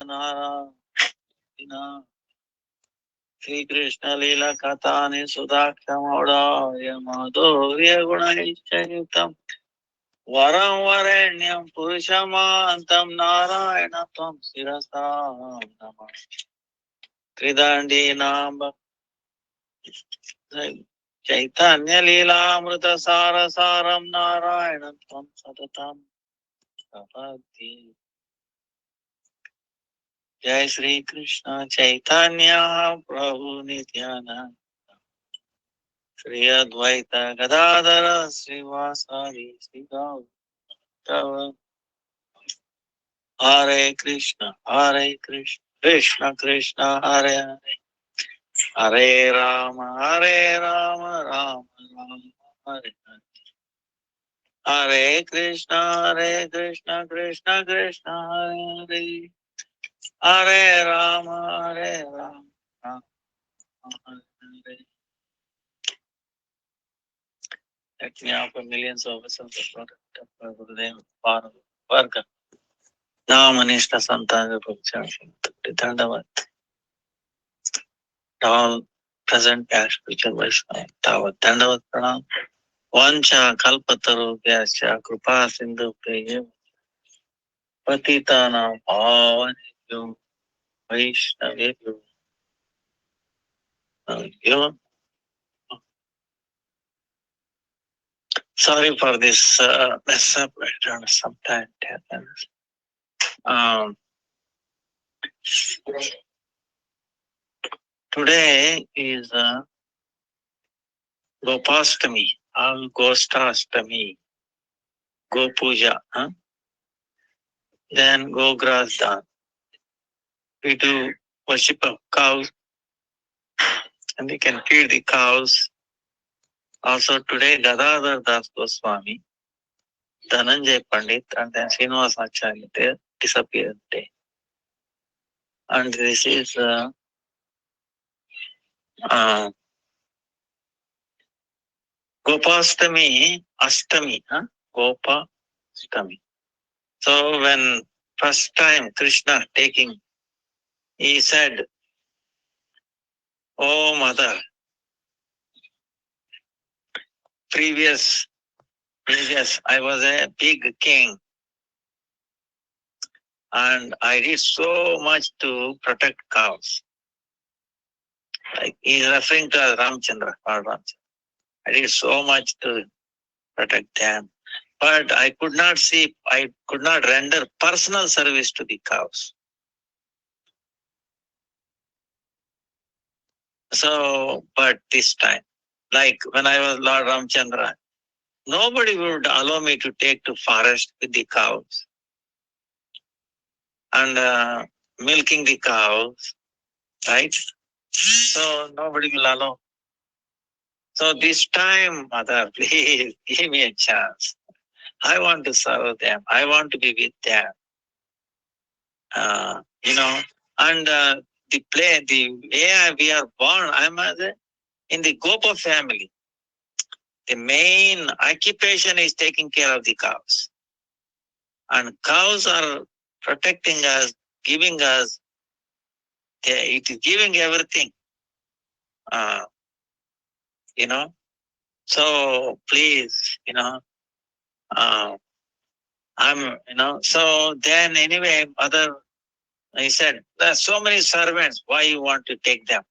Narayana. Sri Krishna Lila Katani Sudhakshamauda Madhurya Gunaichayutam Varam Varenyam Purushamantam Narayana Tvam Sirasam Namah Tridandi Namba Chaitanya Lila Amrita Sara Saram Narayana Tvam Satatam Sapati Jai Sri Krishna Chaitanya Prabhu Nityananda Shri Advaita Gadadara Srivasari Sri Gautama Hare Krishna Krishna Krishna Hare Hare Hare Rama Rama Rama Hare Hare Hare Krishna Krishna Krishna Hare Hare Hare Rama Rama Hare Hare. Let me offer millions of us of the product of Gurudev for work. Namanishta Santana Bhakti Dandavat. All present past future Vaishnava. Tavat Dandavat Pranam. Vancha Kalpataru Vyasya Krupa Sindhu Priya. Patitana Bhavanibhyo Vaishnavibhyo. Sorry for this mess up. I don't know, sometimes it happens. Today is Gopastami, Gostashtami, Go Puja, then Go Grasdan. We do worship of cows and we can feed the cows. Also today Gadadhar Das Goswami, Dhananjay Pandit and then Srinivas Acharya, they disappeared day. And this is Gopastami, Ashtami, Gopastami. So when first time Krishna taking, he said, "Oh mother, previous, I was a big king and I did so much to protect cows." Like he is referring to Ramchandra, Lord Ramchandra. I did so much to protect them, but I could not render personal service to the cows. So, but this time, like when I was Lord Ramchandra, nobody would allow me to take to forest with the cows and milking the cows, right? So nobody will allow. So this time, mother, please give me a chance. I want to serve them. I want to be with them. And the way we are born, I'm in the Gopa family. The main occupation is taking care of the cows. And cows are protecting us, giving us, it is giving everything. So please, so then anyway, mother, he said, there are so many servants, why you want to take them?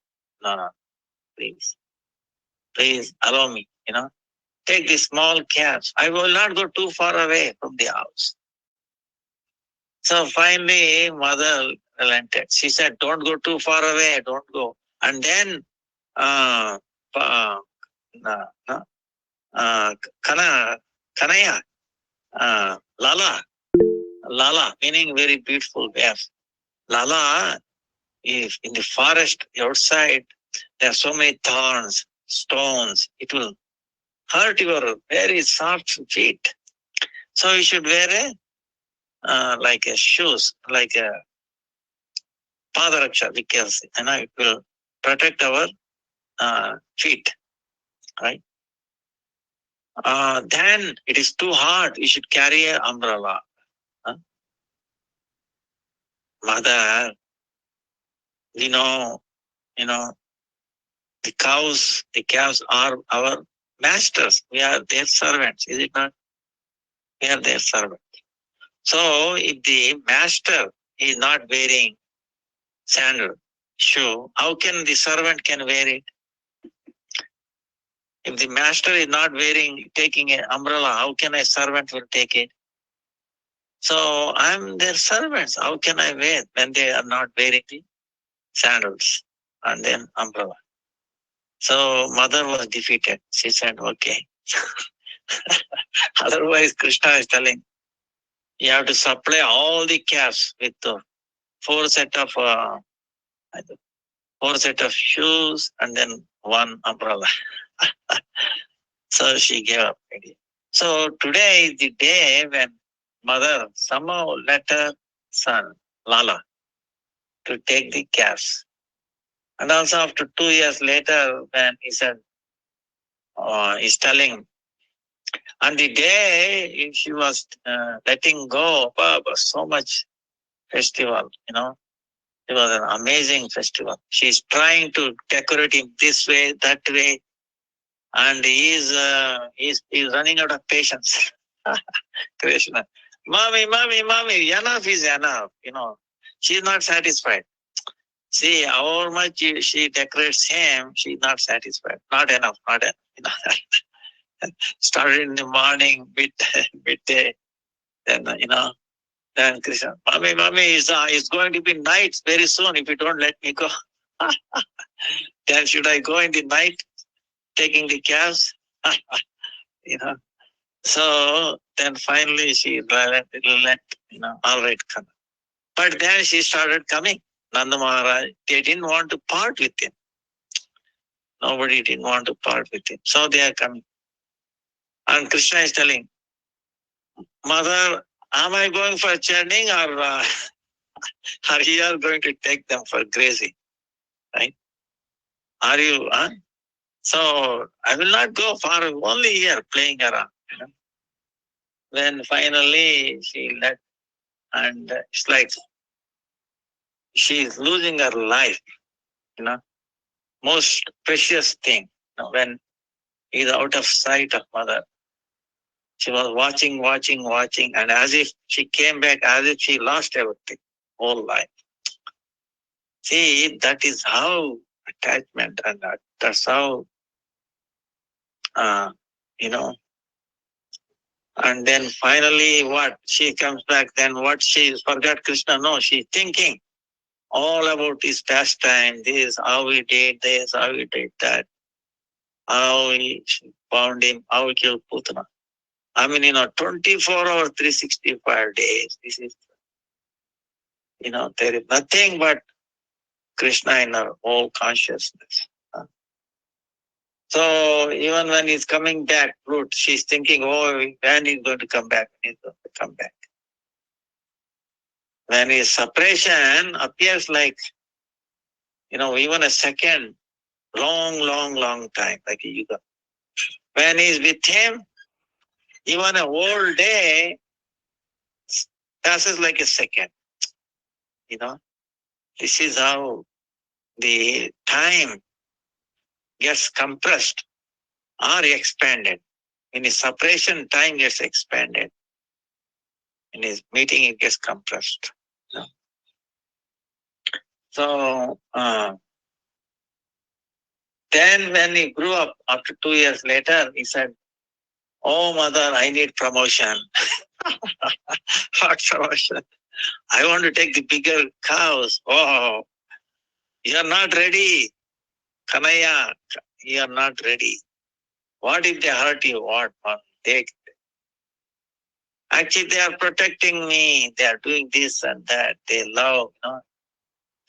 No, please allow me, take the small calves. I will not go too far away from the house. So finally, mother relented. She said, don't go too far away, don't go. And then, Kanaya, Lala, meaning very beautiful bears. Lala, if in the forest outside, there are so many thorns, stones, it will hurt your very soft feet. So you should wear like a shoes, like a padaraksha, because it will protect our feet, right? Then it is too hard. You should carry an umbrella. Mother, you know, the calves are our masters. We are their servants, is it not? We are their servants. So if the master is not wearing sandal, shoe, how can the servant can wear it? If the master is not taking an umbrella, how can a servant will take it? So I'm their servants. How can I wear when they are not wearing the sandals and then umbrella? So mother was defeated. She said, okay. Otherwise, Krishna is telling, you have to supply all the calves with four set of shoes and then one umbrella. So she gave up. So today is the day when mother somehow let her son, Lala, to take the calves. And also after 2 years later, when he said, he's telling, on the day she was letting go, so much festival, it was an amazing festival. She's trying to decorate him this way, that way, and he's running out of patience. Krishna, mommy, enough is enough. She's not satisfied. See how much she decorates him. She's not satisfied. Not enough. Started in the morning, midday, then then Krishna, mommy, it's going to be night very soon if you don't let me go. Then should I go in the night taking the calves? So then finally she let, all right, come. But then she started coming. Nanda Maharaj, they didn't want to part with him. Nobody didn't want to part with him. So they are coming. And Krishna is telling, mother, am I going for churning or are you going to take them for grazing? Right? Are you? So I will not go far, only here playing around. Then finally she let, and it's like she is losing her life, most precious thing. When he is out of sight of mother, she was watching, and as if she came back, as if she lost everything, whole life. See, that is how attachment, and that's how, and then finally what? She comes back, then what? She forgot Krishna? No, she's thinking all about his pastime, this, how he did this, how he did that, how he found him, how he killed Putana. 24 hours, 365 days. This is, there is nothing but Krishna in our whole consciousness. So even when he's coming back, Ruth, she's thinking, when he's going to come back, When his separation appears like, even a second, long time, like a yuga. When he's with him, even a whole day passes like a second. This is how the time gets compressed or expanded. In his separation, time gets expanded. In his meeting, it gets compressed. So then when he grew up, after 2 years later, he said, oh, mother, I need promotion. What promotion? I want to take the bigger cows. Oh, you are not ready. Kanaya, you are not ready. What if they hurt you? What? Actually, they are protecting me. They are doing this and that. They love,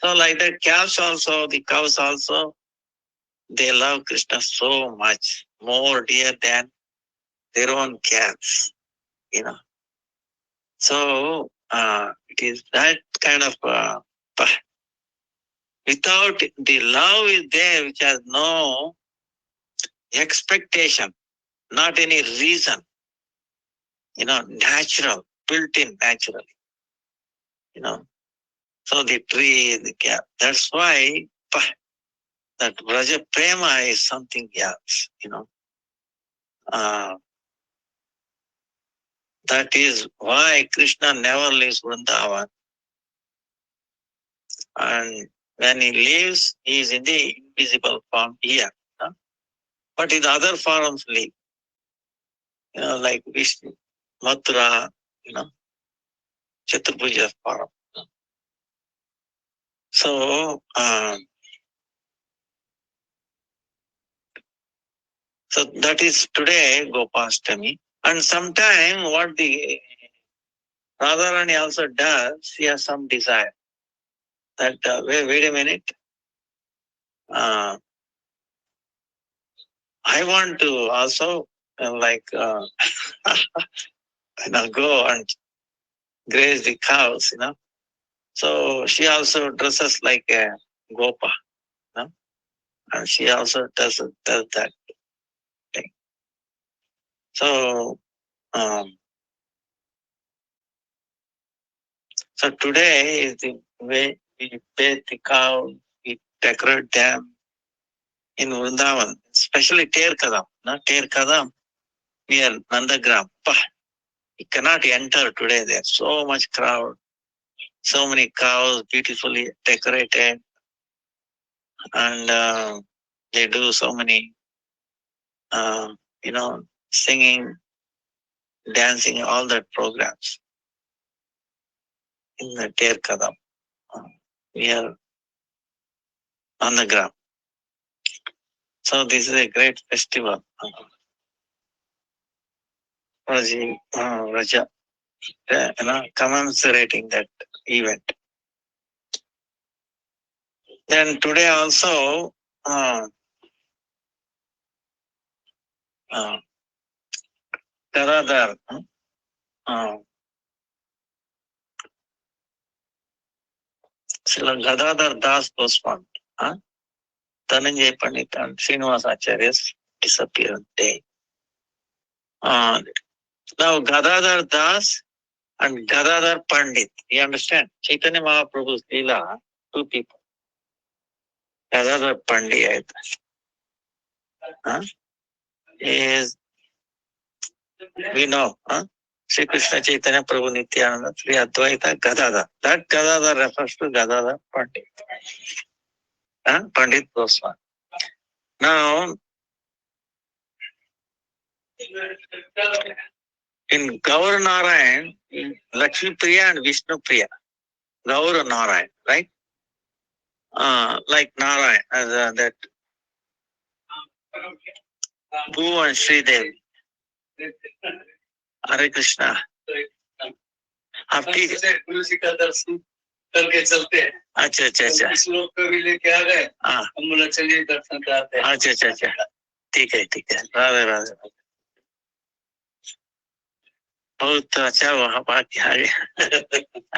So like that, the cows also, they love Krishna so much, more dear than their own calves, So it is that kind of, without the love is there, which has no expectation, not any reason, natural, built in naturally, So the tree, the gap. That's why that Vraja Prema is something else, that is why Krishna never leaves Vrindavan. And when he leaves, he is in the invisible form here. But in other forms live. Like Vishnu, Mathura, Chaturбhuja form. So, so that is today Gopastami. And sometime what the Radharani also does, she has some desire that, wait a minute, I want to also go and graze the cows, So she also dresses like a Gopa, and she also does that thing. So, so today is the way we bathe the cow, we decorate them in Vrindavan, especially Ter Kadam, Ter Kadam near Nandagram. You cannot enter today. There's so much crowd, so many cows beautifully decorated, and they do so many, singing, dancing, all that programs in the Ter Kadam near Nandagram. So this is a great festival. Raja, commemorating that event. Then today also, Gadadhar, Srila Gadadhar Das Goswami, Dhananjay Pandit and Srinivas Acharya's disappearance day. Now Gadadhar Das and Gadadhar Pandit, you understand? Chaitanya Mahaprabhu's Leela, two people. Gadadhar Pandit is, we know, Sri Krishna Chaitanya Prabhu Nityananda, Sri Advaita Gadadhar. That Gadadhar refers to Gadadhar Pandit. Pandit Goswami. Now, in Gaur Narayan, Lakshmi Priya and Vishnu Priya, Gaur Narayan, right? Like Narayan, as that Bhu and Sri Devi. Hare Krishna. आपकी तुलसी का दर्शन करके चलते हैं. अच्छा अच्छा अच्छा. इस लोग को भी लेके आ गए. हम बोला चलिए दर्शन कराते हैं. अच्छा अच्छा अच्छा. ठीक है ठीक है. राधे राधे. बहुत अच्छा वहाँ बाकी आ गया.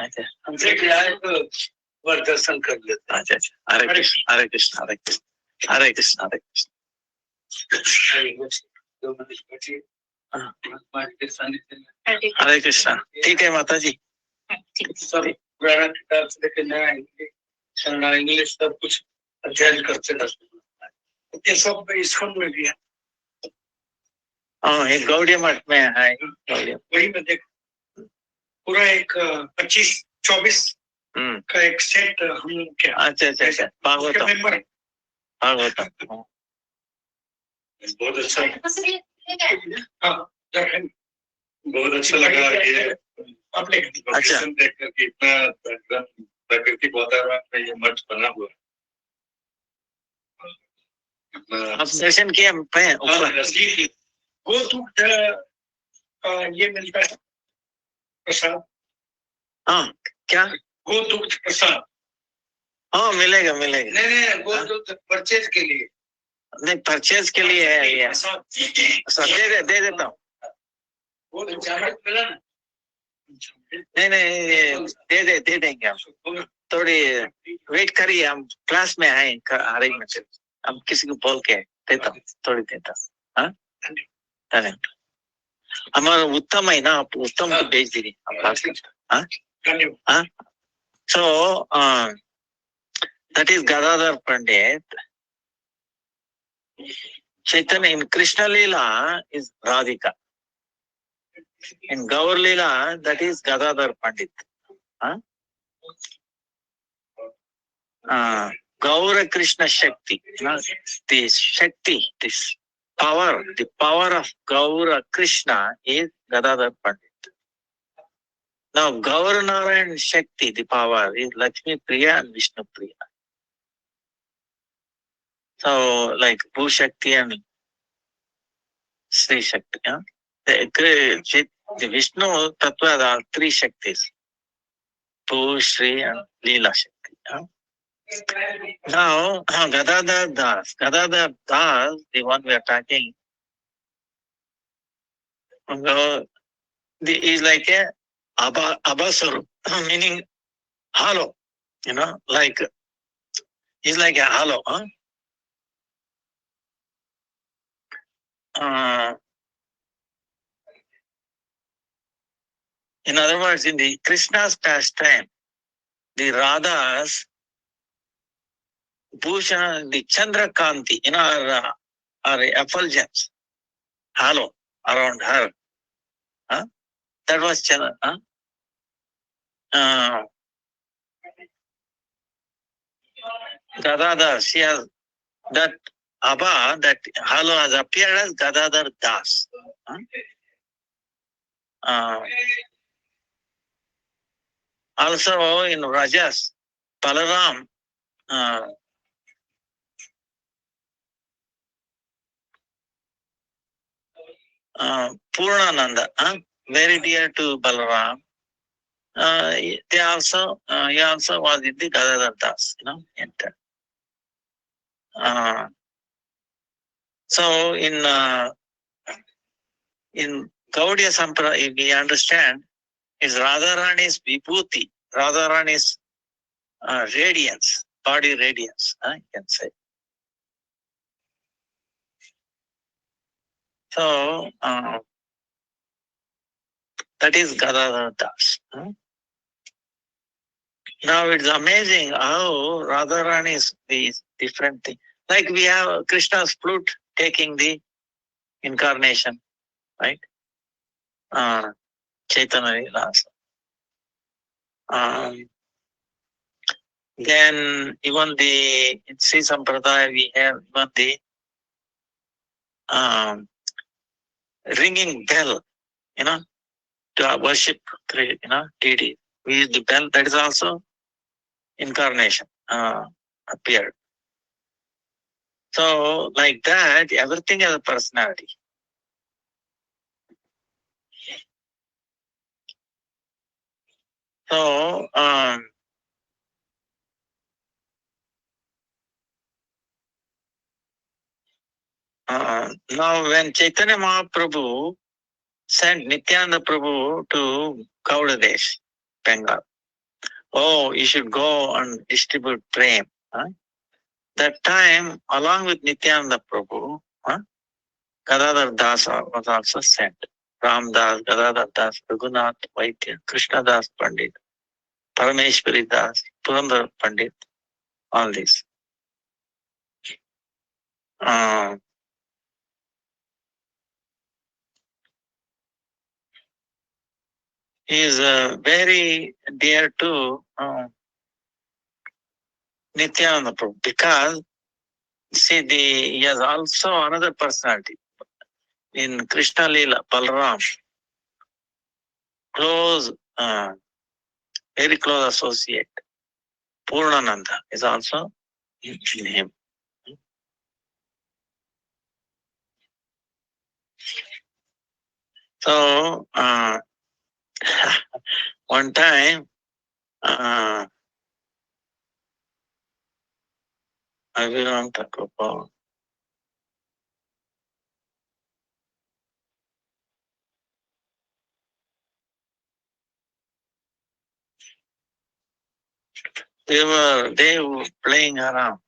अच्छा. हमसे भी आए तो वर दर्शन कर लेते. अच्छा अच्छा. हरे कृष्ण हरे कृष्ण हरे कृष्ण हरे कृष्ण हरे कृष्ण. हरे कृष्णा. ठीक है माता जी. सब किताब से लेकर नया इंग्लिश सब कुछ अध्ययन करते रहते. ये सब स्कूल में भी है. एक गौड़िया मठ में है. वही में देख पूरा एक 25-24 का एक सेट हम क्या. अच्छा अच्छा अच्छा. भागवतम भागवतम बहुत अच्छा. बहुत अच्छा लगा ये आपने लोकेशन देख करके. इतना प्राकृतिक वातावरण में ये मठ बना हुआ है. आप दर्शन किए? गोदूध ये मिलता है प्रसाद. क्या गोदूध प्रसाद? मिलेगा मिलेगा. नहीं गोदूध परचेज के लिए. नहीं परचेज के लिए है ये. सब दे देता हूँ. नहीं दे देंगे हम. थोड़ी वेट करिए. हम क्लास में आए अरेंजमेंट. हम किसी को बोल के देता हूँ. थोड़ी देता हूँ. धन्यवाद. हमारा उत्तम है ना. आप उत्तम को भेज दीजिए. धन्यवाद. So that is Gadadhar Pandit. Chaitanya in Krishna Leela is Radhika. In Gaur Leela, that is Gadadhar Pandit. Huh? Gaura Krishna Shakti. The Shakti, this power, the power of Gaura Krishna is Gadadhar Pandit. Now, Gaura Narayan Shakti, the power, is Lakshmi Priya and Vishnu Priya. So, like Bhu Shakti and Sri Shakti. The Vishnu Tattva are three Shaktis. Bhu, Sri and Leela Shakti. Now, Gadadhar Das. Gadadhar Das, the one we are talking, is like a Abasuru, meaning hollow, like, he's like a hollow. In other words, in the Krishna's pastime, the Radhas, Bhushan, the Chandrakanti, are effulgence, hollow around her. That was Chandra. Gadadhar, she has that Abha, that hollow has appeared as Gadadhar Das. Also in Rajas, Balaram, Purnananda, very dear to Balaram. He also was in the Gadadhar Das, enter. So in Gaudiya Sampradaya, we understand is Radharani's vibhuti, Radharani's radiance, body radiance, you can say. So that is Gadadhar Das. Now it's amazing how Radharani is these different things. Like we have Krishna's flute taking the incarnation, right? Chaitanya Lasa. Then even in Sri Sampradaya we have even the ringing bell, to worship, deity. We use the bell, that is also incarnation appeared. So like that, everything has a personality. So now when Chaitanya Mahaprabhu sent Nityananda Prabhu to Gaudadesh, Bengal, you should go and distribute prem. That time, along with Nityananda Prabhu, Gadadhar Das was also sent. Ram Das, Gadadhar Das, Raghunath Vaidya, Krishna Das Pandit, Parameshwari Das, Purandar Pandit, all this. He is very dear to Nityananda Prabhu because he has also another personality. In Krishna Leela, Balaram, close, very close associate, Purnananda is also in him. So, one time, Aviram Thakur, they were playing around.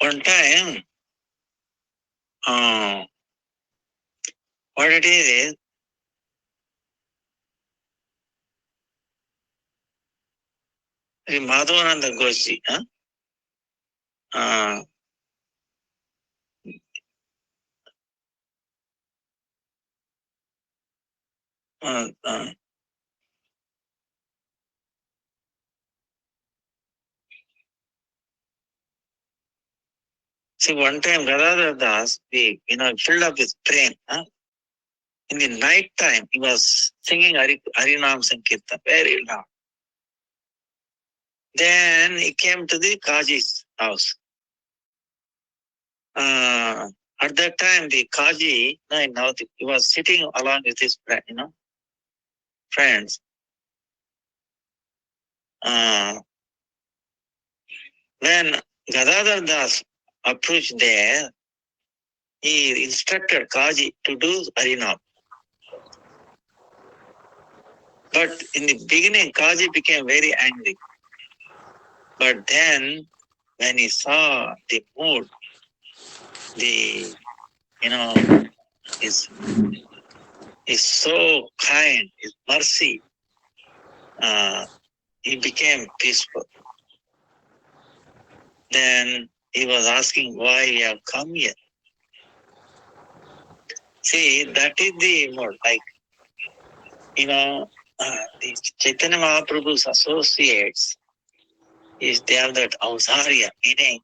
One time, what it is Madhavananda Goshi, uh, uh, uh, see, one time Gadadhar Das, filled up his brain. In the night time, he was singing Harinam Sankirtan very loud. Then he came to the Kaji's house. At that time, the Kaji, he was sitting along with his friends. When Gadadhar Das approached there, he instructed Kaji to do Harinam. But in the beginning, Kaji became very angry. But then, when he saw the mood, is so kind, his mercy, he became peaceful. Then he was asking why you have come here. See, that is the mode. The Chaitanya Mahaprabhu's associates they have that ausarya, meaning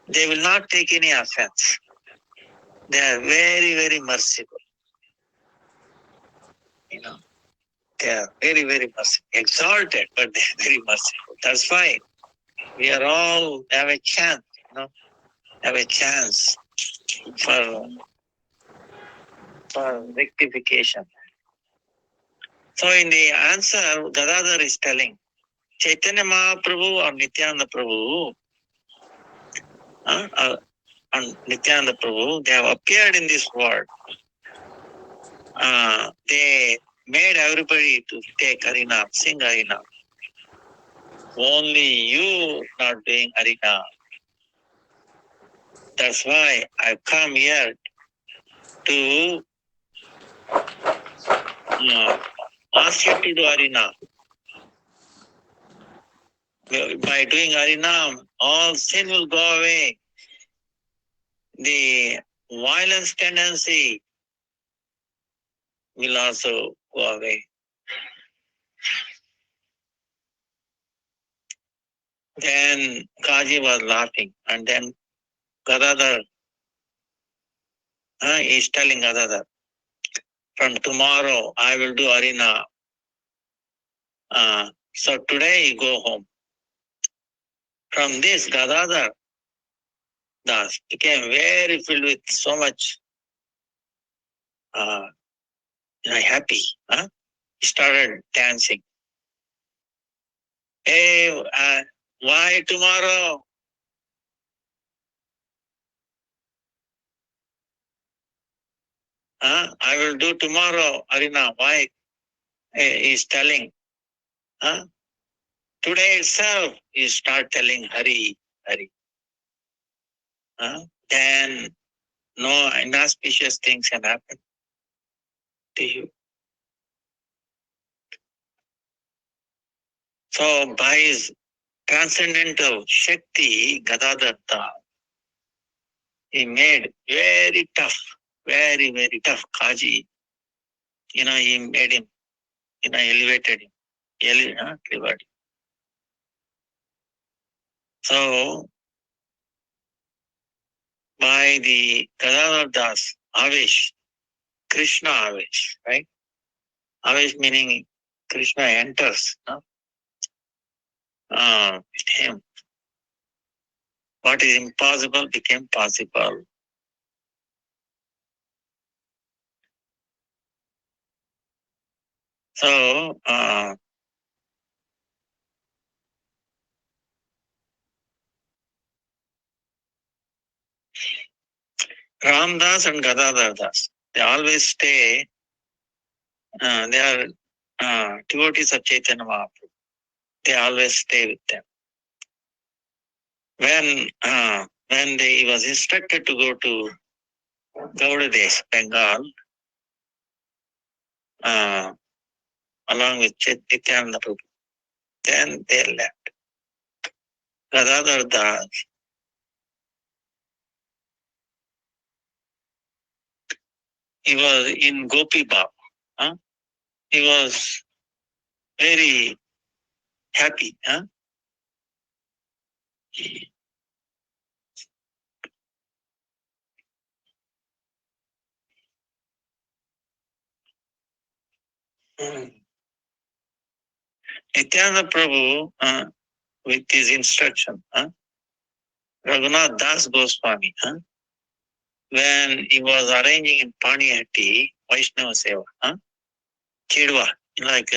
they will not take any offense. They are very, very merciful. They are very, very merciful. Exalted, but they are very merciful. That's why we are all have a chance, have a chance for rectification. So in the answer, Gadadhar is telling, Chaitanya Mahaprabhu or Nityananda Prabhu, and Nityananda Prabhu, they have appeared in this world. They made everybody to take Harinam, sing Harinam. Only you not doing Harinam. That's why I've come here to ask you to do Harinam. By doing Harinam, all sin will go away. The violence tendency will also go away. Then Kaji was laughing, and then Gadadhar is telling Gadadhar, from tomorrow I will do Harinam. So today you go home. From this, Gadadhar Das became very filled with so much happy. He started dancing. Hey, why tomorrow? I will do tomorrow, Harinam. Why? He's telling. Today itself, you start telling Hari, Hari. Then no inauspicious things can happen to you. So by his transcendental Shakti, Gadadhar, he made very tough, very, very tough Kaji. He made him, elevated him. Elevated. So, by the Gadadhar Das, Avesh, Krishna Avesh, right? Avesh meaning Krishna enters with him. What is impossible became possible. So, Ramdas and Gadadhar Das, they always stay They are devotees of Chaitanya Mahaprabhu. They always stay with them. When he was instructed to go to Gaudadesh, Bengal, along with Nityananda Prabhu, then they left. Gadadhar Das, he was in Gopi Bab. He was very happy. Nityananda Prabhu, with his instruction, Raghunath Das Goswami, when he was arranging in Panihatti, Vaishnava Seva, Chidwa, like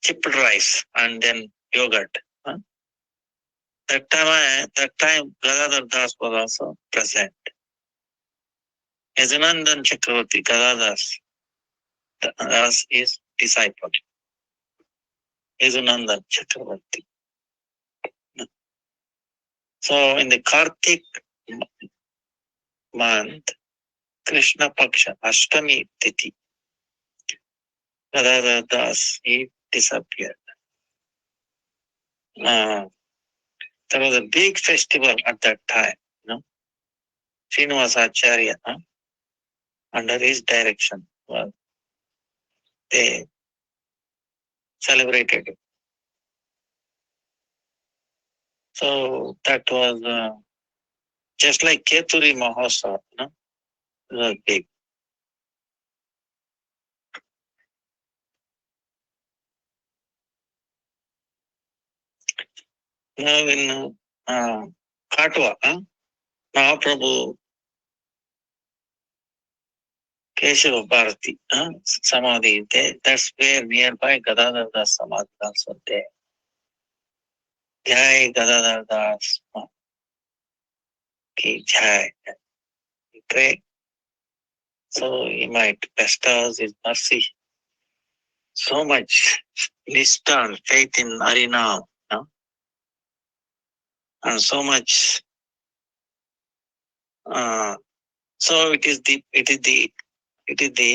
chipped rice and then yogurt. That time Gadadhar Das was also present. Yajunandan Chakravarti, Gadadhar Das is disciple. Yajunandan Chakravarti. So in the Kartik month, Krishna Paksha, Ashtami Tithi, Gadadhar Das, he disappeared. There was a big festival at that time, Srinivasa Acharya, under his direction, they celebrated it. So that was just like Keturi Mahotsav, it was big. Now in Katwa, Mahaprabhu Keshava Bharati, Samadhi, that's where nearby Gadadhar Das Samadhi also there. Jai Gadadhar Das Ki Jai. We pray. So he might bestow his mercy. So much niষ্ঠা and faith in Harinam, and so much. So it is the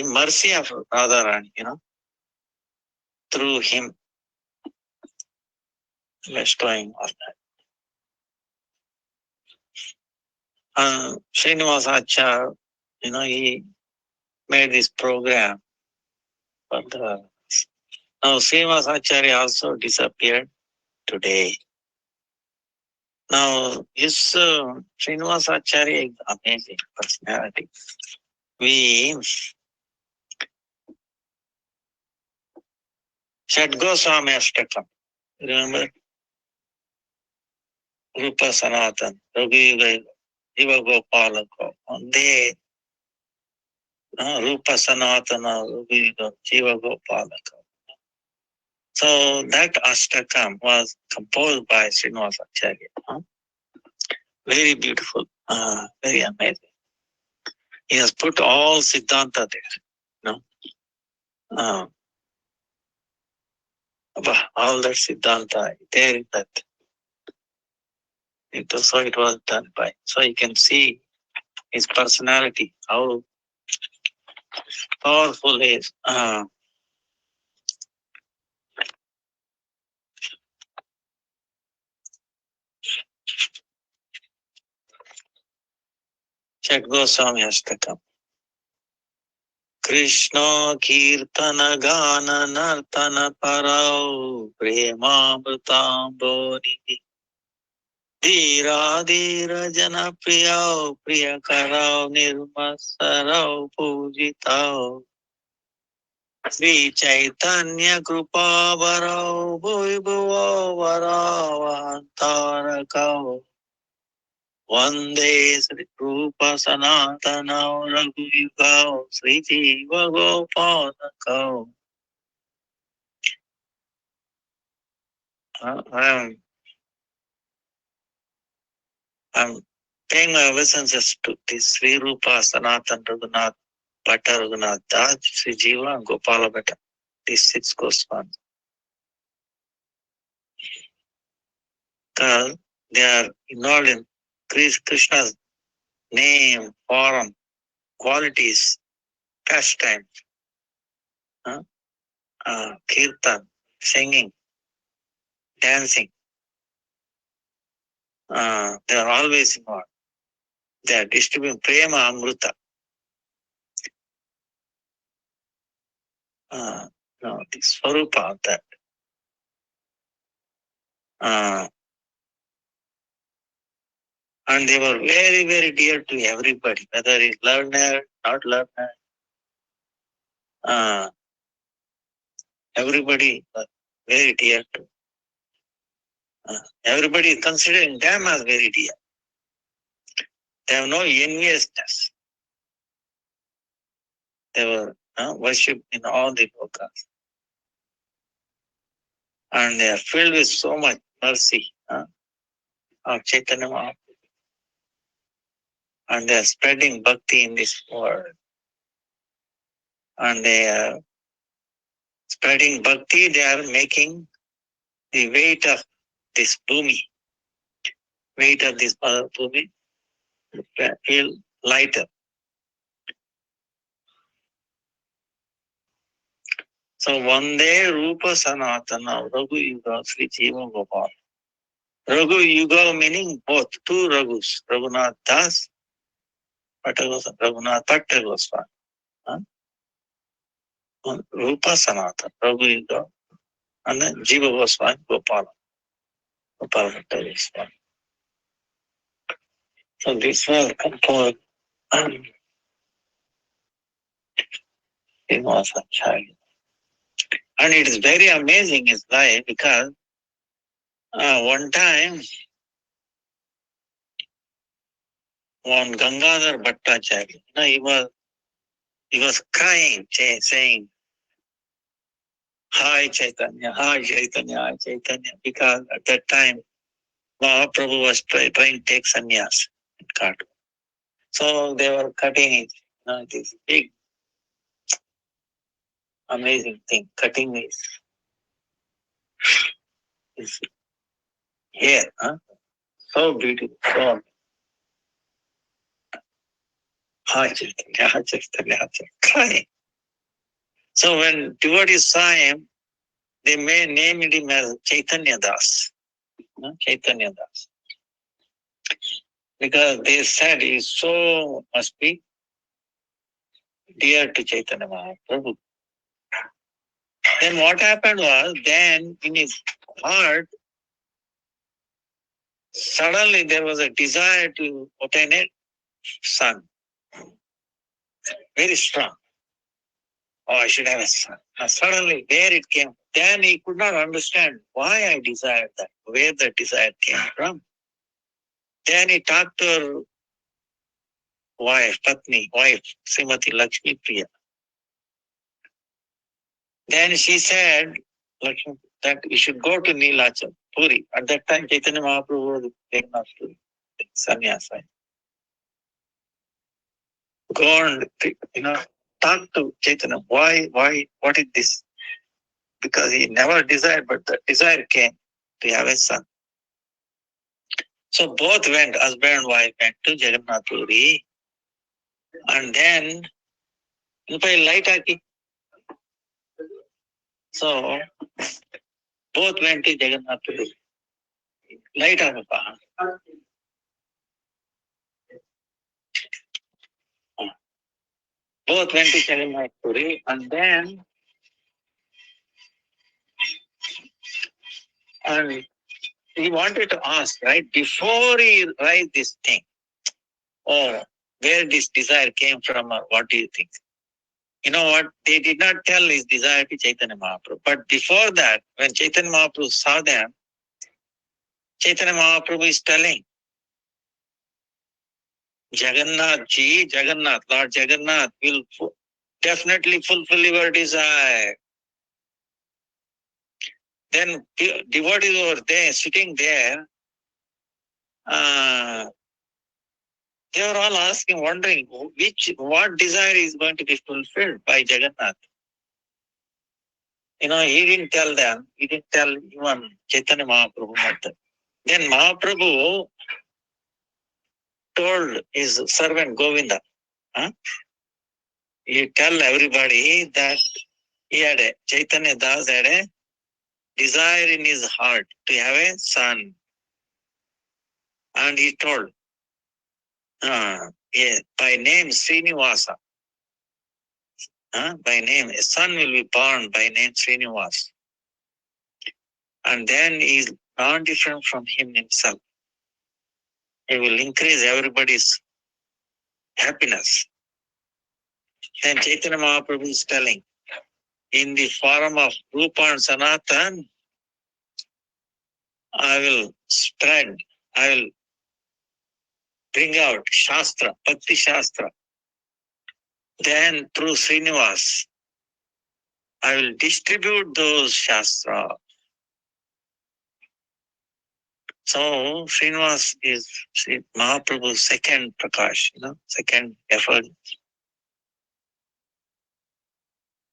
mercy of Radharani, through him bestowing all that. Srinivasa Acharya, he made this program for the. Now Srinivasa Acharya also disappeared today. Now his Srinivasa Acharya is amazing personality. Shat Goswami Ashtakam. Remember? Rupa Sanatan, Raghuva Jiva Gopalaka. They Rupa Sanatana, Raghuva Jiva Gopalaka. So that Ashtakam was composed by Srinivasa Acharya. Very beautiful, very amazing. He has put all Siddhanta there. All that Siddhanta there in that. So it was done by. So you can see his personality, how powerful he is. Shat Goswami Ashtakam. Krishna Kirtana Gana Nartana Parao Premamrutam Dhira Dhira Jana Priyao Priyakarao Nirmasarao Pujitao Sri Chaitanya Krupa Varao Bhuibhuvo Varavahantarakao Vande Sri Rupa Sanatana Raghuyugao Sri Jiva Gopalakao. I'm paying my obeisances to this Sri Rupa Sanatana Raghunath Bhatta Raghunath Das, Sri Jiva and Gopala Bhatta. These 6 Goswamis. Because they are involved in Krishna's name, form, qualities, pastime, kirtan, singing, dancing. They are always involved. They are distributing prema amruta. The swarupa of that. And they were very, very dear to everybody, whether it's learner, not learner. Everybody was very dear to. Everybody is considering them as very dear. They have no enviousness. They were worshipped in all the lokas. And they are filled with so much mercy of Chaitanya Mahaprabhu. And they are spreading bhakti in this world. And they are spreading bhakti, they are making the weight of this bhumi, weight of this bhumi, feel lighter. So one day Rupa Sanatana, Raghu Yuga, Sri Jiva Gopal. Raghu Yuga meaning both, 2 Raghus, Raghunath Das, Raghunath Bhatta Goswami. Rupa Sanatana, Raghu Yuga, and then Jiva Goswami, Gopala Bhatta Goswami. So this was composed he was a child. And it is very amazing his life because one time one Gangadhar Bhattacharya, he was crying, saying, Hi Chaitanya, hi Chaitanya, hi Chaitanya, because at that time Mahaprabhu was trying to take sannyas in Katu. So they were cutting this big, amazing thing, cutting his hair. So beautiful, so hi Chaitanya, hi Chaitanya, hi Chaitanya, crying. So when devotees saw him, they may name him as Chaitanya Das. Chaitanya Das. Because they said he so must be dear to Chaitanya Mahaprabhu. Then what happened was, then in his heart, suddenly there was a desire to obtain a son. Very strong. Oh, I should have a son. And suddenly there it came. Then he could not understand why I desired that, where the desire came from. Then he talked to her wife, Patni, wife, Srimati Lakshmi Priya. Then she said, Lakshmi, that you should go to Neelachal, Puri. At that time, Chaitanya Mahaprabhu was taken off to sannyasa. Go and, talk to Chaitanya. Why, what is this? Because he never desired, but the desire came to have a son. So both went, husband and wife went to Jagannath Puri. And then, light haki. So, both went to Jagannath Puri. Light haki. Both went to Jagannath Puri, and then he wanted to ask, right, before he write this thing, where this desire came from, or what do you think? You know what? They did not tell his desire to Chaitanya Mahaprabhu. But before that, when Chaitanya Mahaprabhu saw them, Chaitanya Mahaprabhu is telling, Jagannath ji, Jagannath, Lord Jagannath will definitely fulfill your desire. Then devotees over there, sitting there, They were all asking, wondering what desire is going to be fulfilled by Jagannath. He didn't tell them. He didn't tell even Chaitanya Mahaprabhu that. Then Mahaprabhu told his servant Govinda, he tell everybody that Chaitanya Das had a desire in his heart to have a son. And he told, by name Srinivasa. By name, a son will be born by name Srinivas. And then he is non-different from him himself. He will increase everybody's happiness. Then Chaitanya Mahaprabhu is telling, in the form of Rupa and Sanatan, I will bring out Shastra, Bhakti Shastra. Then through Srinivas, I will distribute those Shastra. So Srinivas is Mahaprabhu's second Prakash, second effort.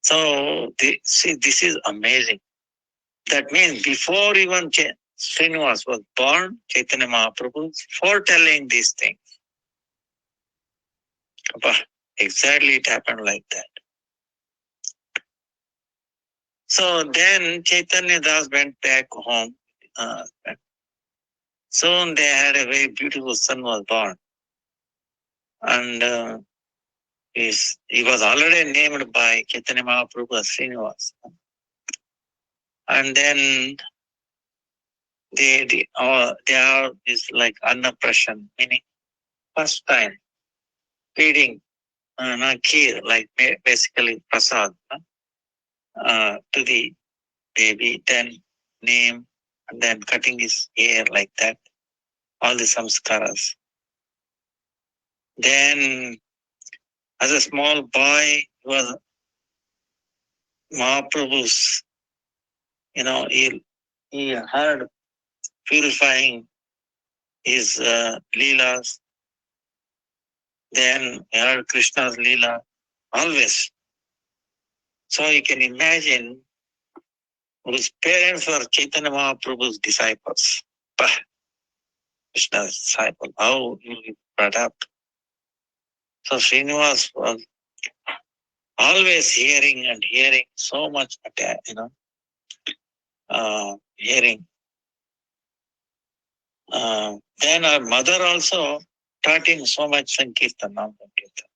So this is amazing. That means before even Srinivas was born, Chaitanya Mahaprabhu is foretelling these things. Exactly, it happened like that. So then Chaitanya Das went back home. Soon they had a very beautiful son was born. And he was already named by Chaitanya Mahaprabhu as Srinivas. And then they are this like Annaprashan, meaning first time feeding kheer, like basically prasad, to the baby, then name, and then cutting his hair like that, all the samskaras. Then as a small boy, he was Mahaprabhu's, he heard purifying his leelas. Then he heard Krishna's leela always. So you can imagine his parents were Chaitanya Mahaprabhu's disciples. Krishna's disciple, how he will be brought up. So Srinivas was always hearing so much, hearing. Then our mother also taught him so much Sankirtan, Nam Sankirtan.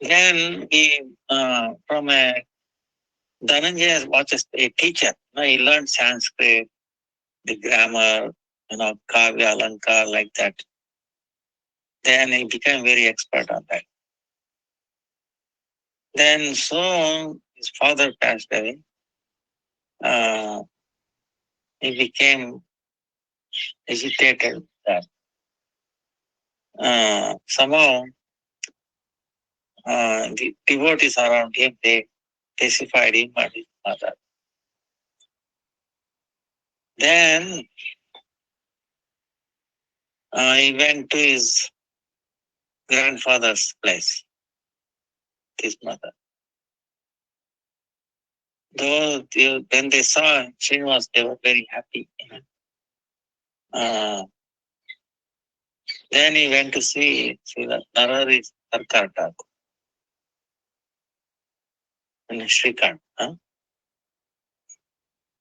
Then he, from a Dhananjaya was a teacher. He learned Sanskrit, the grammar, Kavya, Alankar, like that. Then he became very expert on that. Then soon his father passed away. He became agitated that somehow the devotees around him, they pacified him and his mother. Then he went to his grandfather's place, his mother. Though when they saw Srinivas, they were very happy. Then he went to see the Narahari Sarkar Thakur in Srikant.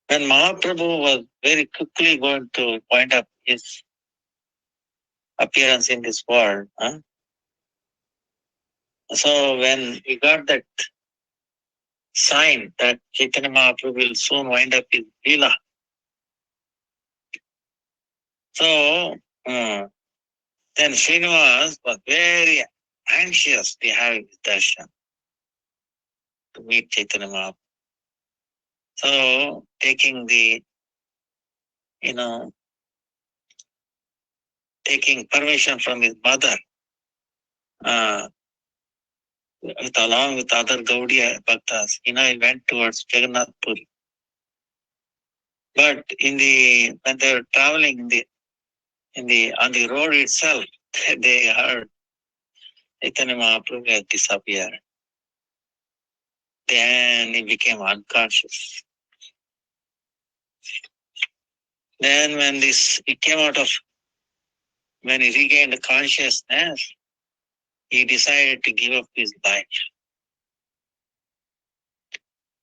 When Mahaprabhu was very quickly going to wind up his appearance in this world, so when he got that sign that Chaitanya Mahaprabhu will soon wind up his Leela, so then Srinivas was very anxious to have his darshan, to meet Chaitanya Mahaprabhu. So taking permission from his mother, along with other Gaudiya Bhaktas, he went towards Jagannath Puri. But when they were traveling on the road itself, they heard Chaitanya Mahaprabhu had disappeared. Then he became unconscious. Then when he came out of, when he regained consciousness, he decided to give up his life.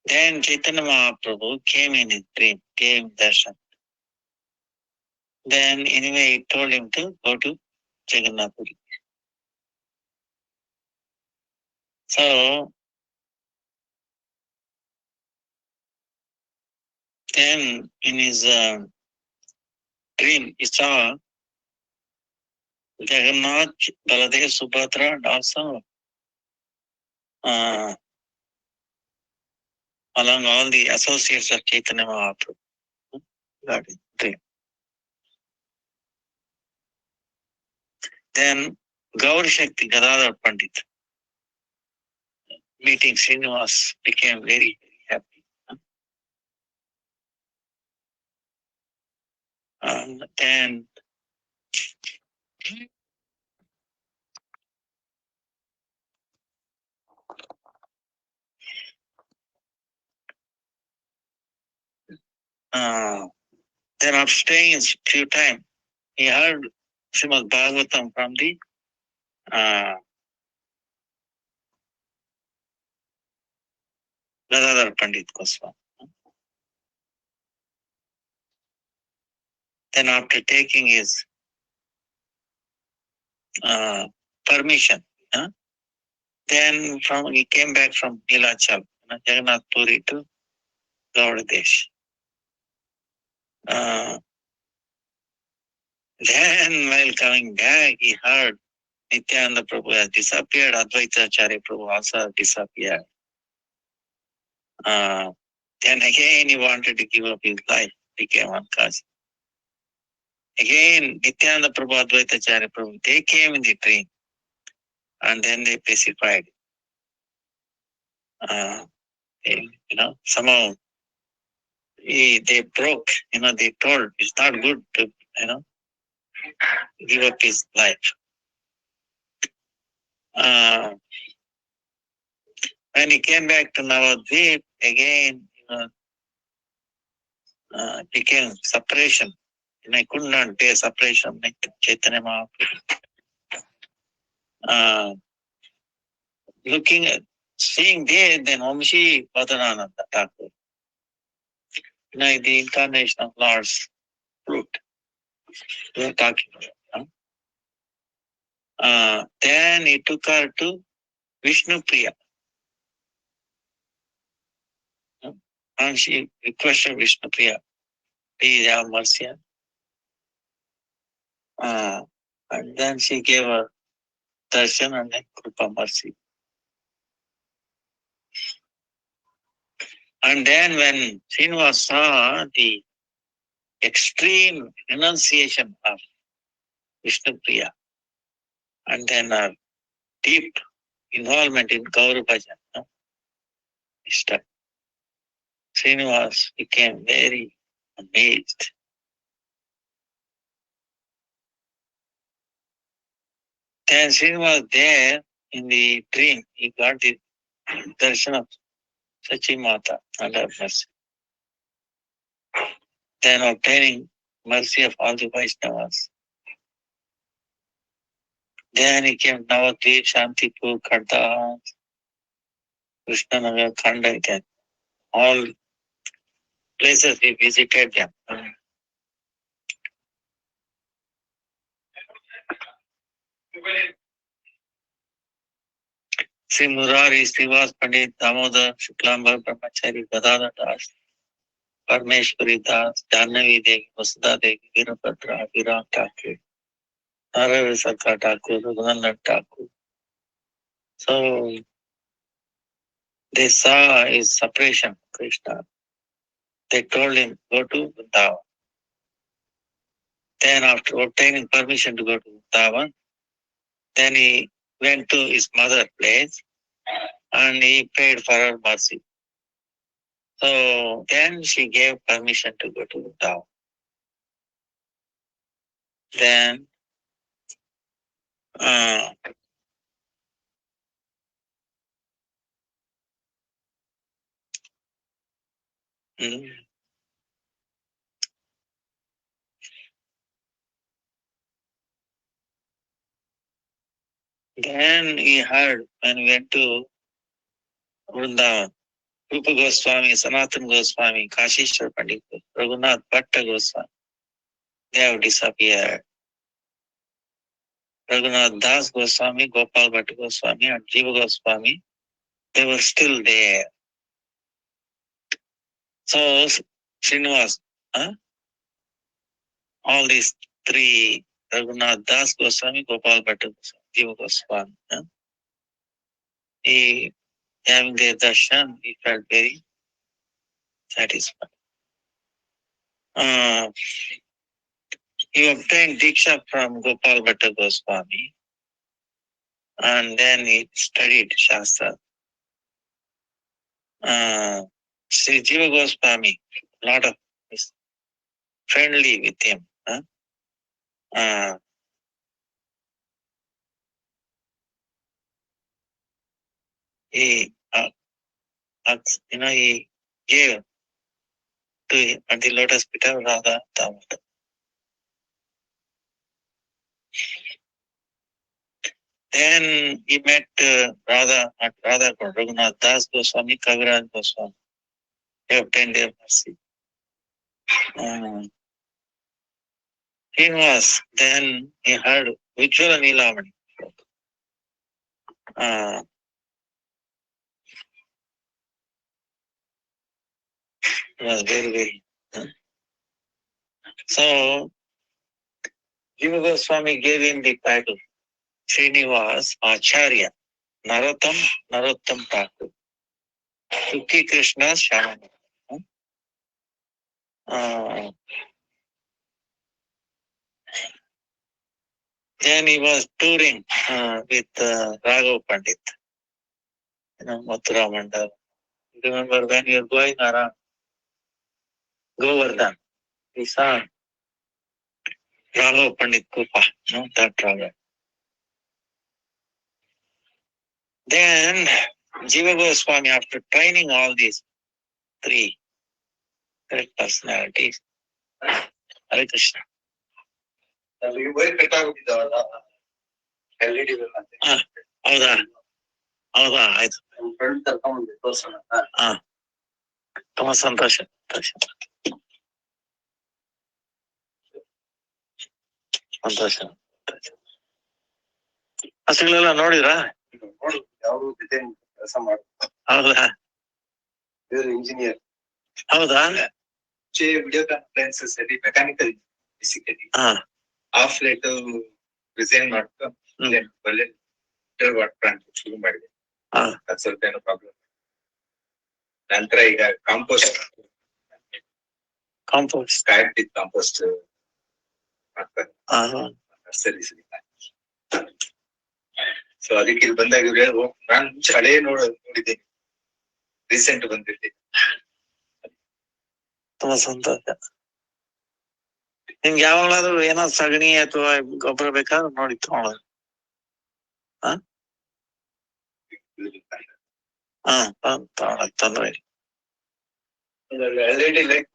Then Chaitanya Mahaprabhu came in his dream, gave him darshan. Then anyway, he told him to go to Jagannath Puri. So then in his dream, he saw Jagannath, Baladev, Subhadra, and also along all the associates of Chaitanya Mahaprabhu. Got it. Dream. Then Gaur Shakti Gadadhar Pandit meeting Srinivas became very, very happy. And then after staying a few time, he heard Srimad Bhagavatam from the Gadadhar Pandit Goswami. Then after taking his permission, then he came back from Nilachal, Jagannath Puri to Gaudadesh. Then while coming back, he heard Nityananda Prabhu has disappeared, Advaita Acharya Prabhu also disappeared. Then again he wanted to give up his life, became unconscious. Again, Nityananda Prabhu, Advaita Acharya Prabhu, they came in the dream and then they pacified. Somehow they broke, they told it's not good to, give up his life. When he came back to Navadvip, again, became separation. I could not bear separation with Chaitanya Mahaprabhu. Looking at, seeing there, then Vamshi Vadanananda Thakur, the incarnation of Lord's fruit. We are talking about. Then he took her to Vishnu Priya. And she requested Vishnu Priya, please have mercy. And then she gave her darshan and then Krupa mercy. And then when Srinivas saw the extreme renunciation of Vishnu Priya, and then her deep involvement in Gaura Bhajan, Srinivas became very amazed. Then Srinivas there in the dream, he got the darshan of Sachi Mata and her mercy. Then obtaining mercy of all the Vaishnavas. Then he came Navadvip, Shantipur, Kharda, Krishnanagar, Khanda, again. All places we visited them. Sri Murari, Srivas Pandit, Damodar, Shuklambar, Brahmachari, Gadadhar Das, Parmeshwari Das, Jannavi Devi, Vasudha Devi, Virabhadra, Viram Thakur, Narayana Sarkar Thakur, Raghunath Thakur. So they saw his separation, Krishna. They told him, go to Vrindavan. Then after obtaining permission to go to Vrindavan, then he went to his mother's place and he prayed for her mercy. So then she gave permission to go to Vrindavan. Then then he heard when we went to Vrindavan, Rupa Goswami, Sanatana Goswami, Kashishwar Pandit, Raghunath Bhatta Goswami, they have disappeared. Raghunath Das Goswami, Gopal Bhatta Goswami, and Jiva Goswami, they were still there. So Srinivas, all these three, Raghunath Das Goswami, Gopal Bhatta Goswami, Jiva Goswami, he having their darshan, he felt very satisfied. He obtained Diksha from Gopal Bhatta Goswami, and then he studied Shastra. Sri Jiva Goswami, lot of friendly with him. He, he gave to him at the lotus feet of Radha Damodar. Then he met Radha at Radha Raghunath Das Goswami, Kaviraj Goswami. He obtained their mercy. Then he heard Ujjvala Nilamani. It was very, very. So, Jiva Goswami gave him the title, Srinivas Acharya, Narottam Thakur, Tukki Krishna Shaman. Then he was touring with Raghav Pandit, Mathura Mandal. Remember when you are going around Govardhan, we saw Raghav Pandit Kupa, that Raghav. Then Jiva Goswami, after training all these three great personalities, Hare Krishna. ಹೌದಾ ಆಯ್ತು ತುಂಬಾ ಸಂತೋಷ ಸಂತೋಷ ಹಸುಗಳೆಲ್ಲ ನೋಡಿದ್ರಾ? ಯಾವ ಕೆಲಸ ಮಾಡ್ತಾರೆ? ಹೌದಾ? Engineer. ಹೌದಾ? Video conferences ಅಲ್ಲಿ mechanical basically of light design ಮಾಡ್ಕೊಂಡು ಶುರು ಮಾಡಿದೆ. ಸ್ವಲ್ಪ ಏನೋ ಪ್ರಾಬ್ಲಮ್. ನಂತರ ಈಗ ಕಾಂಪೋಸ್ಟ್ ಕಾಂಪೋಸ್ಟ್ ಮಾಡ್ತಾರೆ ನರ್ಸರಿ. ಸೊ ಅದಕ್ಕೆ ಇಲ್ಲಿ ಬಂದಾಗ ನಾನು ಮುಂಚೆ ಹಳೆ ನೋಡಿದ್ದೇನೆ, ರೀಸೆಂಟ್ ಬಂದಿದ್ದೆ. ತುಂಬಾ ಸಂತೋಷ. ನಿಮ್ಗೆ ಯಾವಾಗ್ಲಾದ್ರೂ ಏನೋ ಸಗಣಿ ಅಥವಾ ಗೊಬ್ಬರ ಬೇಕಾದ್ರೂ ನೋಡಿ ತಗೊಳ್ಳೋದು. ತೊಂದ್ರೆ LED ಲೈಟ್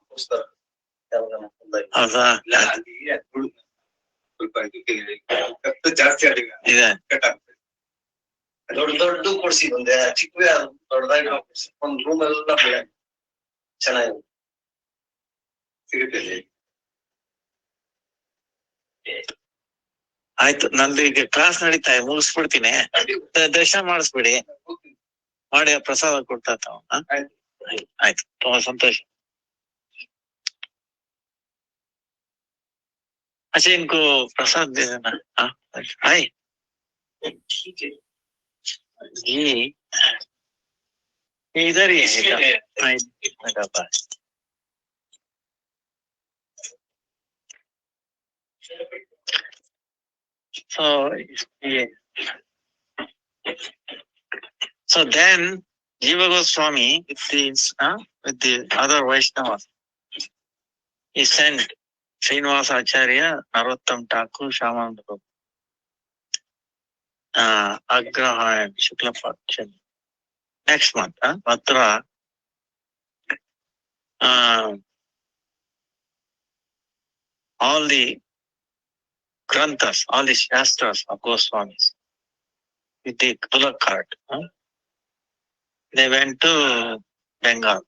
ಹೌದಾ? ಸ್ವಲ್ಪ ಜಾಸ್ತಿ ಇದೆ. ದೊಡ್ಡ ಕೊಡ್ಸಿ ಒಂದೇ ಚಿಕ್ಕವೇ ದೊಡ್ಡದಾಗಿ ಒಂದು ರೂಮ್ ಎಲ್ಲ ಚೆನ್ನಾಗಿ ಸಿಗುತ್ತೆ. ಆಯ್ತು, ನಂದು ಈಗ ಕ್ಲಾಸ್ ನಡೀತಾ ಮುಗಿಸ್ಬಿಡ್ತೀನಿ. ದರ್ಶನ ಮಾಡಿಸ್ಬಿಡಿ, ಮಾಡಿ ಪ್ರಸಾದ ಕೊಡ್ತಾ. ಆಯ್ತು, ತುಂಬಾ ಸಂತೋಷ. अच्छा इनको प्रसाद दे देना. हाय जी, इधर ही है. So then Jiva Goswami with the other Vaishnavas, he sent Srinivasa Acharya, Narottam Thakur, Shamananda, Agraha and Shukla Paksha. Next month, Mathura, all the Granthas, all the Shastras of Goswamis, with the Tulak cart, they went to Bengal,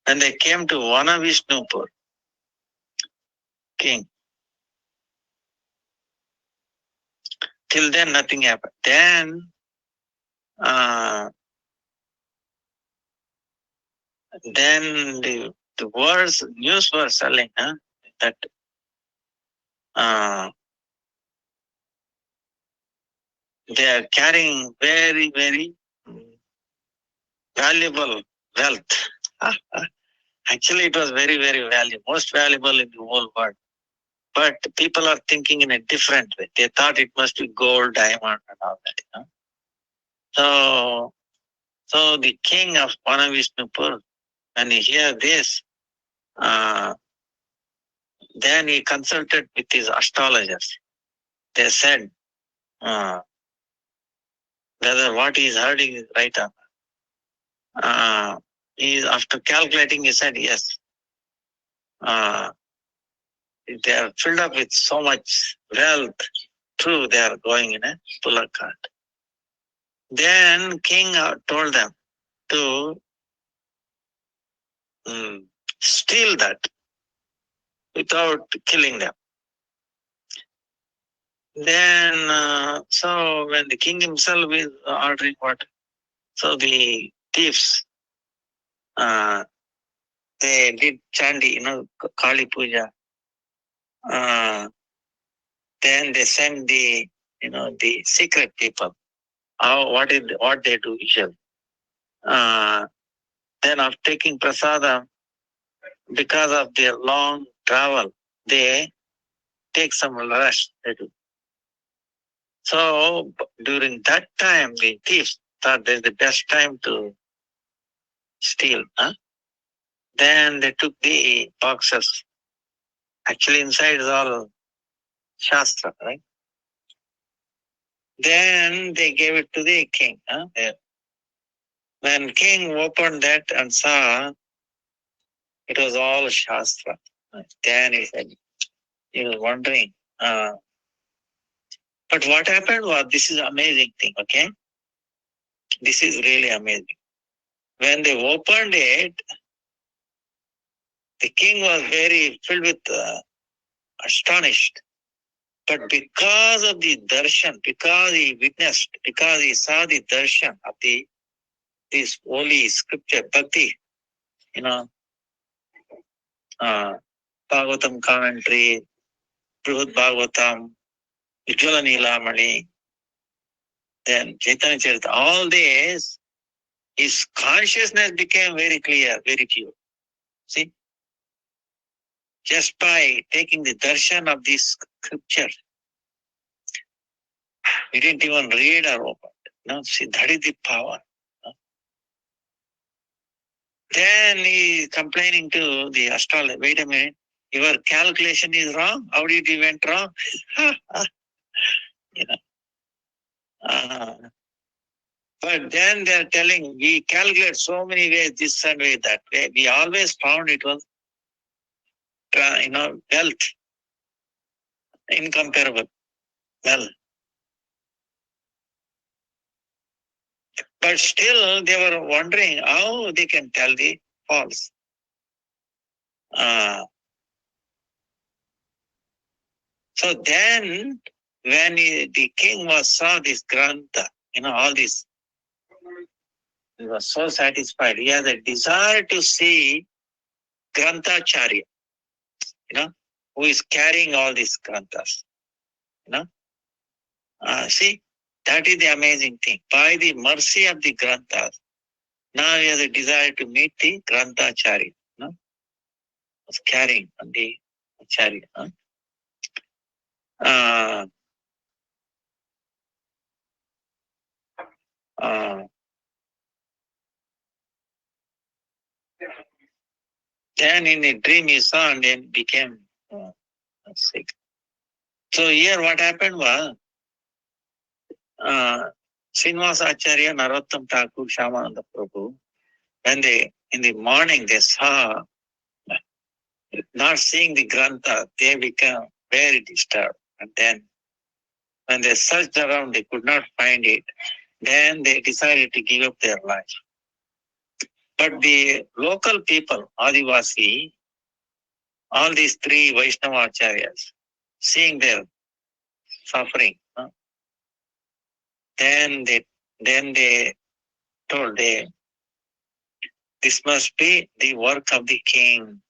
and they came to Vanavishnupur, king. Till then, nothing happened. Then, the words, news were selling, that they are carrying very, very valuable wealth. Actually, it was very, very valuable, most valuable in the whole world. But people are thinking in a different way. They thought it must be gold, diamond, and all that. So the king of Vanavishnupur, when he heard this, then he consulted with his astrologers. They said whether what he is hearing is right or not. After calculating, he said yes. They are filled up with so much wealth. True, they are going in a Tulak cart. Then king told them to steal that without killing them. Then, so when the king himself is ordering what, so the thieves, they did Chandi, Kali Puja. Then they send the secret people. What they do usually. Then after taking prasadam, because of their long travel, they take some rest. They do. So during that time, the thieves thought this is the best time to steal. Then they took the boxes. Actually, inside is all Shastra, right? Then they gave it to the king. When king opened that and saw, it was all Shastra. Then he said, he was wondering. But what happened was, this is amazing thing, okay? This is really amazing. When they opened it, the king was very filled with astonished. But because of the darshan, because he witnessed, because he saw the darshan of this holy scripture, bhakti, Bhagavatam commentary, Brihad Bhagavatam, Ujjvala Nilamani, then Chaitanya Charita, all this, his consciousness became very clear, very pure. See? Just by taking the darshan of this scripture, we didn't even read or open. See, that is the power. Then he is complaining to the astrologer, wait a minute, your calculation is wrong. How did you went wrong? But then they are telling, we calculate so many ways, this and way, that way. We always found it was, wealth, incomparable. Well, but still they were wondering how they can tell the false. So then, when the king saw this Grantha, all this, he was so satisfied. He had a desire to see Granthacharya, who is carrying all these Granthas. See, that is the amazing thing. By the mercy of the Granthas, now he has a desire to meet the Granthacharya. Was carrying on the chariot. Then in a dream he saw and then became sick. So here what happened was, Srinivasa Acharya, Narottam Thakur, Shyamananda Prabhu, when they, in the morning they saw, not seeing the Grantha, they became very disturbed. And then when they searched around, they could not find it. Then they decided to give up their life. But the local people, Adivasi, all these three Vaishnava Acharyas, seeing their suffering, then they told this must be the work of the king.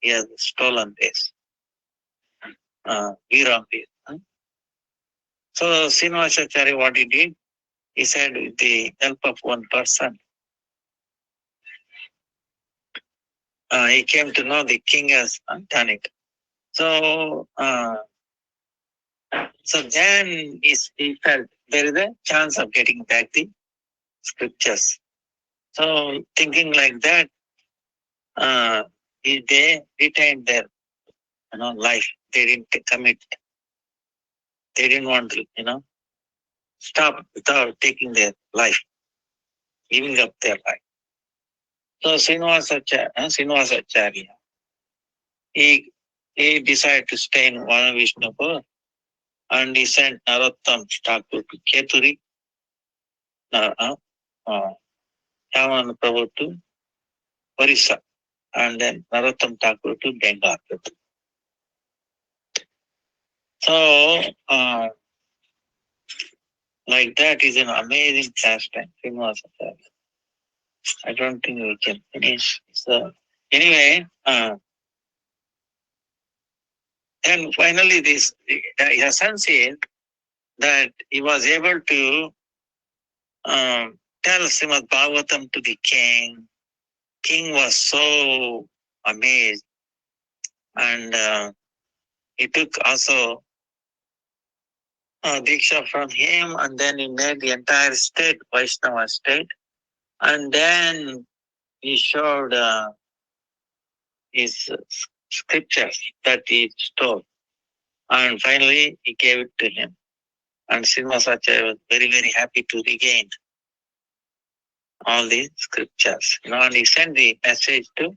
He has stolen this. Virambir. So Srinivasacharya, what he did, he said with the help of one person, he came to know the king has done it. So then he felt there is a chance of getting back the scriptures. So thinking like that, they retained their life. They didn't commit. They didn't want to stop without taking their life, giving up their life. So Srinivasacharya, he decided to stay in Vanavishnupur and he sent Narottam Thakur to Keturi, Shyamananda Prabhu to Orissa, and then Narottam Thakur to Bengal. So, like that is an amazing pastime, Srinivasacharya. I don't think we can finish. So, anyway, and finally, the essence is that he was able to tell Srimad Bhagavatam to the king. King was so amazed, and he took also Diksha from him, and then he made the entire state Vaishnava state, and then he showed his scriptures that he stole, and finally he gave it to him. And Srinivasacharya was very, very happy to regain all the scriptures. And he sent the message to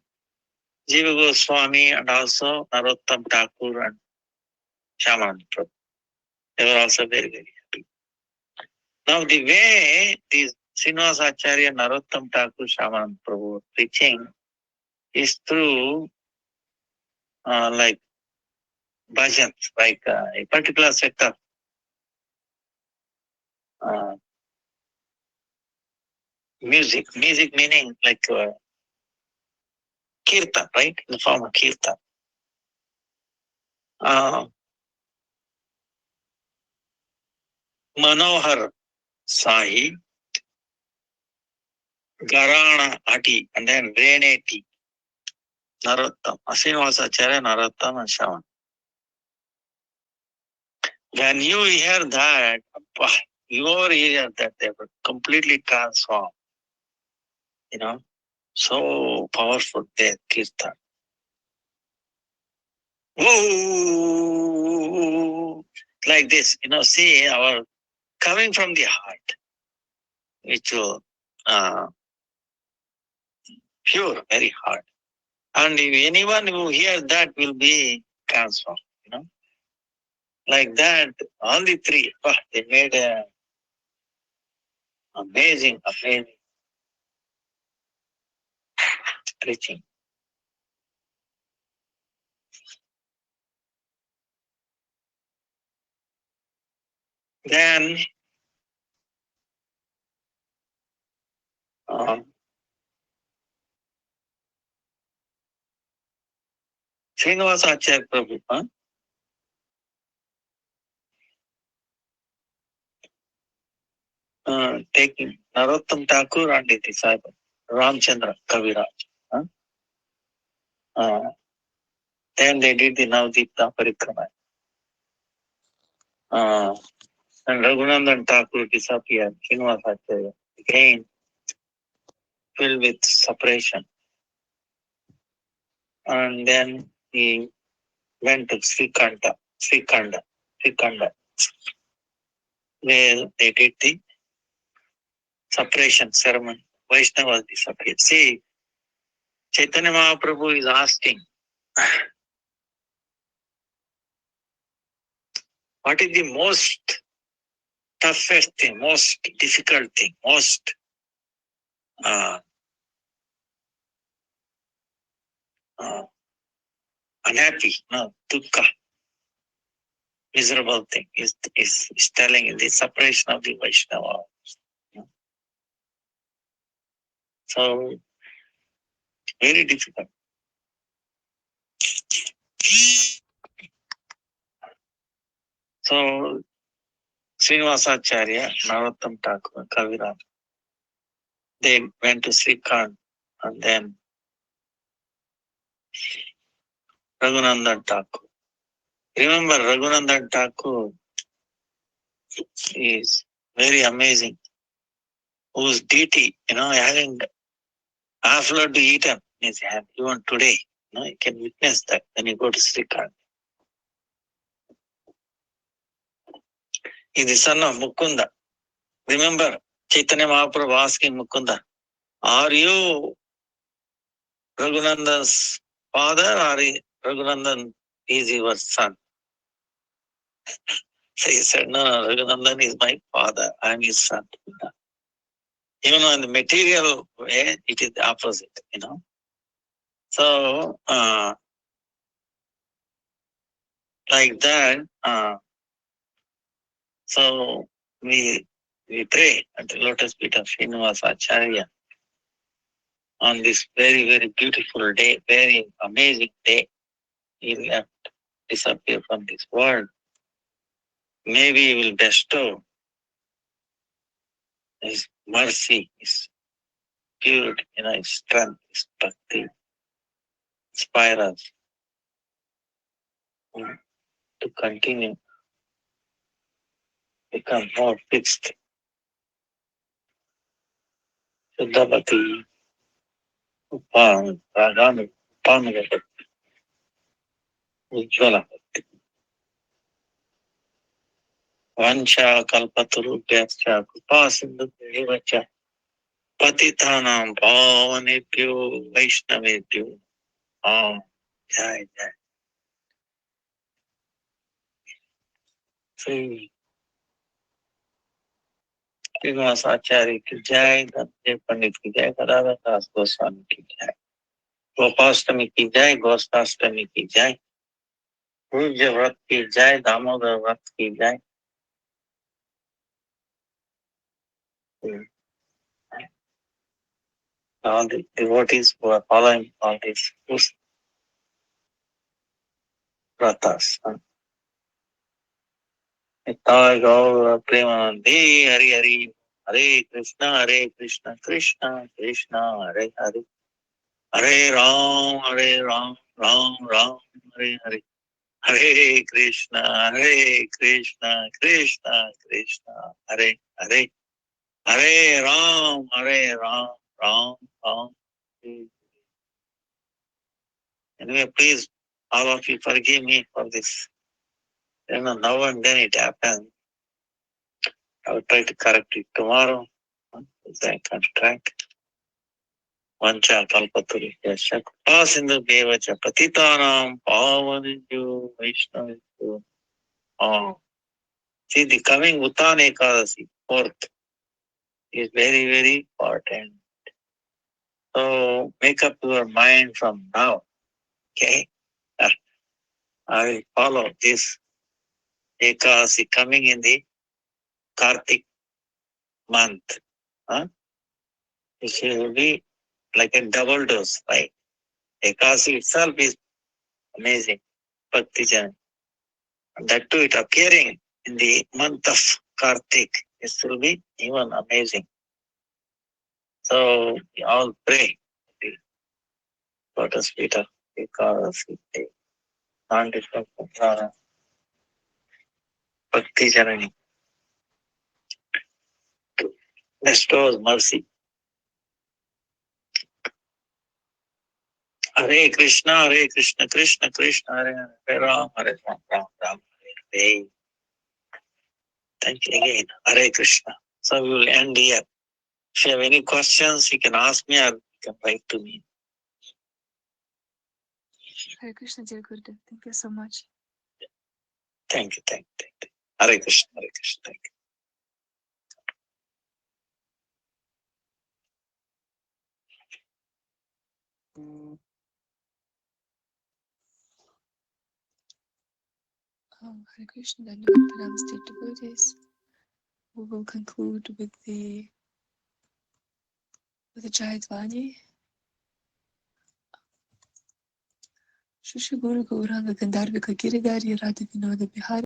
Jiva Goswami and also Narottam Thakur and Shyamananda Prabhu. They were also very, very happy. Now the way these Srinivasacharya, Narottam Thakur, Shyamananda Prabhu were preaching is through like bhajans, like a particular set of music. Music meaning like kirtan, right? In the form of kirtan. Manohar Sahi, Garana Ati, and then Reneti, Narottam, Srinivasacharya, Narottam, and Shyamananda. When you hear that, your ear that they were completely transformed. So powerful their kirtan. Whoa, like this, see our coming from the heart, which will pure, very hard. And if anyone who hears that will be transformed, Like that, all the three, they made a amazing preaching. Then Srinivasacharya Prabhu, taking Narottam Thakur and the disciple, Ramchandra Kaviraj. Then they did the Navdeepta Parikrama. And Raghunandan Thakur disappeared. Srinivasacharya again filled with separation. and then he went to Srikanda, where they did the separation ceremony. Vaishnavas disappeared. See, Chaitanya Mahaprabhu is asking, what is the most toughest thing, most difficult thing, most unhappy, no, dukkha, miserable thing is telling in the separation of the Vaishnava. So, very difficult. So, Srinivasacharya, Narottam Thakur, Kaviraj, they went to Srikant and then Raghunandan Thakur. Remember, Raghunandan Thakur is very amazing. Whose deity, having half load to eat in his hand, even today, you can witness that when you go to Srikant. He is the son of Mukunda. Remember, Chaitanya Mahaprabhu asking Mukunda, are you Raghunandan's father or Raghunandan is your son? So he said, no, Raghunandan is my father, I am his son. Even in the material way, it is the opposite, So, like that, so we pray at the lotus feet of Srinivasa Acharya on this very, very beautiful day, very amazing day. He left, disappear from this world. Maybe he will bestow his mercy, his purity, his strength, his bhakti, inspire us to continue, become more fixed. Shuddhavati, Ragami, Upamagati, Ujjvala. Vancha kalpatarubhyascha kripa sindhubhyevacha patitanam pavanebhyo vaishnavebhyo. Jai Jai. Sri Srinivasacharya ki jai, Dante Pandit ki jai, Gadadhar Das Goswami ki jai, Gopastami ki jai, Gosastami ki jai, Pujya Vrat ki jai, Damodar Vrat ki jai. All the devotees who are following all these vratas. Nitai Gaura Premanandi, Hari Hari, Hare Krishna, Krishna Krishna, Hare Hare, Hare Ram, Ram Ram, Hare Hare, Hare Krishna, Krishna Krishna, Hare Hare, Hare Ram, Ram Ram. Anyway, please, all of you forgive me for this. Now and then it happens. I will try to correct it tomorrow. If I can track. Vancha kalpatarubhyascha kripa sindhubhyevacha patitanam pavanebhyo vaishnavebhyo. See, the coming Uttana Ekadasi, 4th, is very, very important. So make up your mind from now. Okay? I will follow this Ekadasi coming in the Kartik month. It will be like a double dose, right? Ekadasi itself is amazing. Bhakti Jan. And that too, it appearing in the month of Kartik. This will be even amazing. So we all pray. Lotus feet of Ekadasi Day. Non-different Bhakti Janani. Bestows mercy. Hare Krishna, Krishna Krishna, Hare Hare, Hare Ram, Ram, Hare Hare. Thank you again. Hare Krishna. So we will end here. If you have any questions, you can ask me or you can write to me. Hare Krishna, dear Gurudev. Thank you so much. Thank you. Hare Krishna, thank you. Hare Krishna, Dandavad Pranam State devotees. We will conclude with the Jayadvani. Shri Guru Gauranga Gandharvika Giridhari Radha Vinoda Bihari.